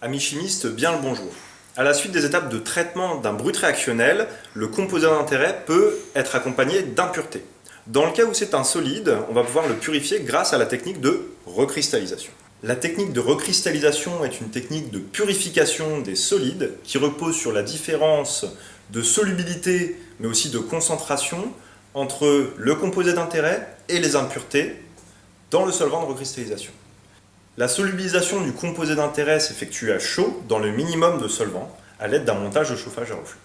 Amis chimistes, bien le bonjour. À la suite des étapes de traitement d'un brut réactionnel, le composé d'intérêt peut être accompagné d'impuretés. Dans le cas où c'est un solide, on va pouvoir le purifier grâce à la technique de recristallisation. La technique de recristallisation est une technique de purification des solides qui repose sur la différence de solubilité mais aussi de concentration entre le composé d'intérêt et les impuretés dans le solvant de recristallisation. La solubilisation du composé d'intérêt s'effectue à chaud dans le minimum de solvant à l'aide d'un montage de chauffage à reflux.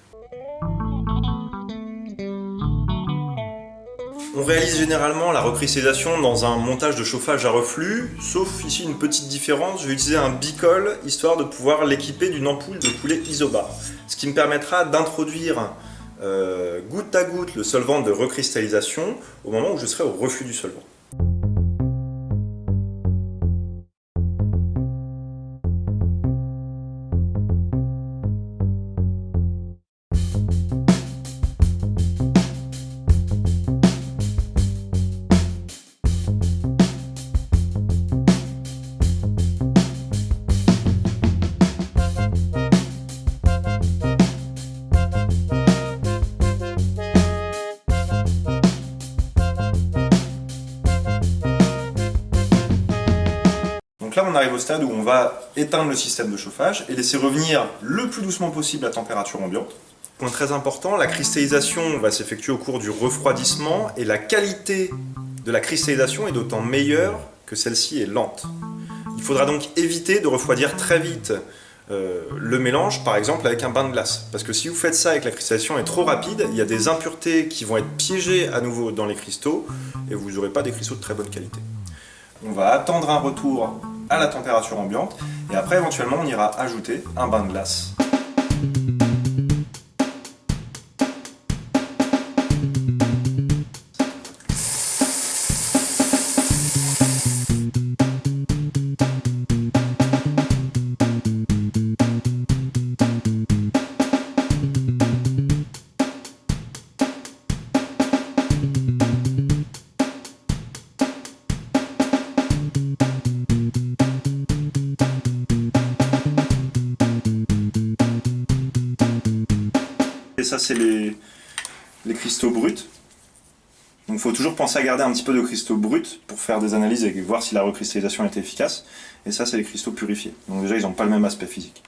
On réalise généralement la recristallisation dans un montage de chauffage à reflux, sauf ici une petite différence, je vais utiliser un bicol histoire de pouvoir l'équiper d'une ampoule de coulée isobar, ce qui me permettra d'introduire goutte à goutte le solvant de recristallisation au moment où je serai au reflux du solvant. Donc là, on arrive au stade où on va éteindre le système de chauffage et laisser revenir le plus doucement possible à température ambiante. Point très important, la cristallisation va s'effectuer au cours du refroidissement et la qualité de la cristallisation est d'autant meilleure que celle-ci est lente. Il faudra donc éviter de refroidir très vite le mélange, par exemple avec un bain de glace. Parce que si vous faites ça et que la cristallisation est trop rapide, il y a des impuretés qui vont être piégées à nouveau dans les cristaux et vous n'aurez pas des cristaux de très bonne qualité. On va attendre un retour à la température ambiante et après éventuellement on ira ajouter un bain de glace. Et ça, c'est les cristaux bruts. Donc il faut toujours penser à garder un petit peu de cristaux bruts pour faire des analyses et voir si la recristallisation est efficace. Et ça, c'est les cristaux purifiés. Donc déjà, ils n'ont pas le même aspect physique.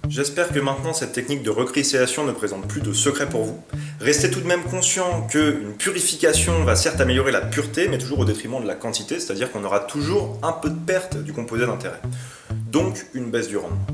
J'espère que maintenant cette technique de recristallisation ne présente plus de secret pour vous. Restez tout de même conscient qu'une purification va certes améliorer la pureté, mais toujours au détriment de la quantité, c'est-à-dire qu'on aura toujours un peu de perte du composé d'intérêt. Donc une baisse du rendement.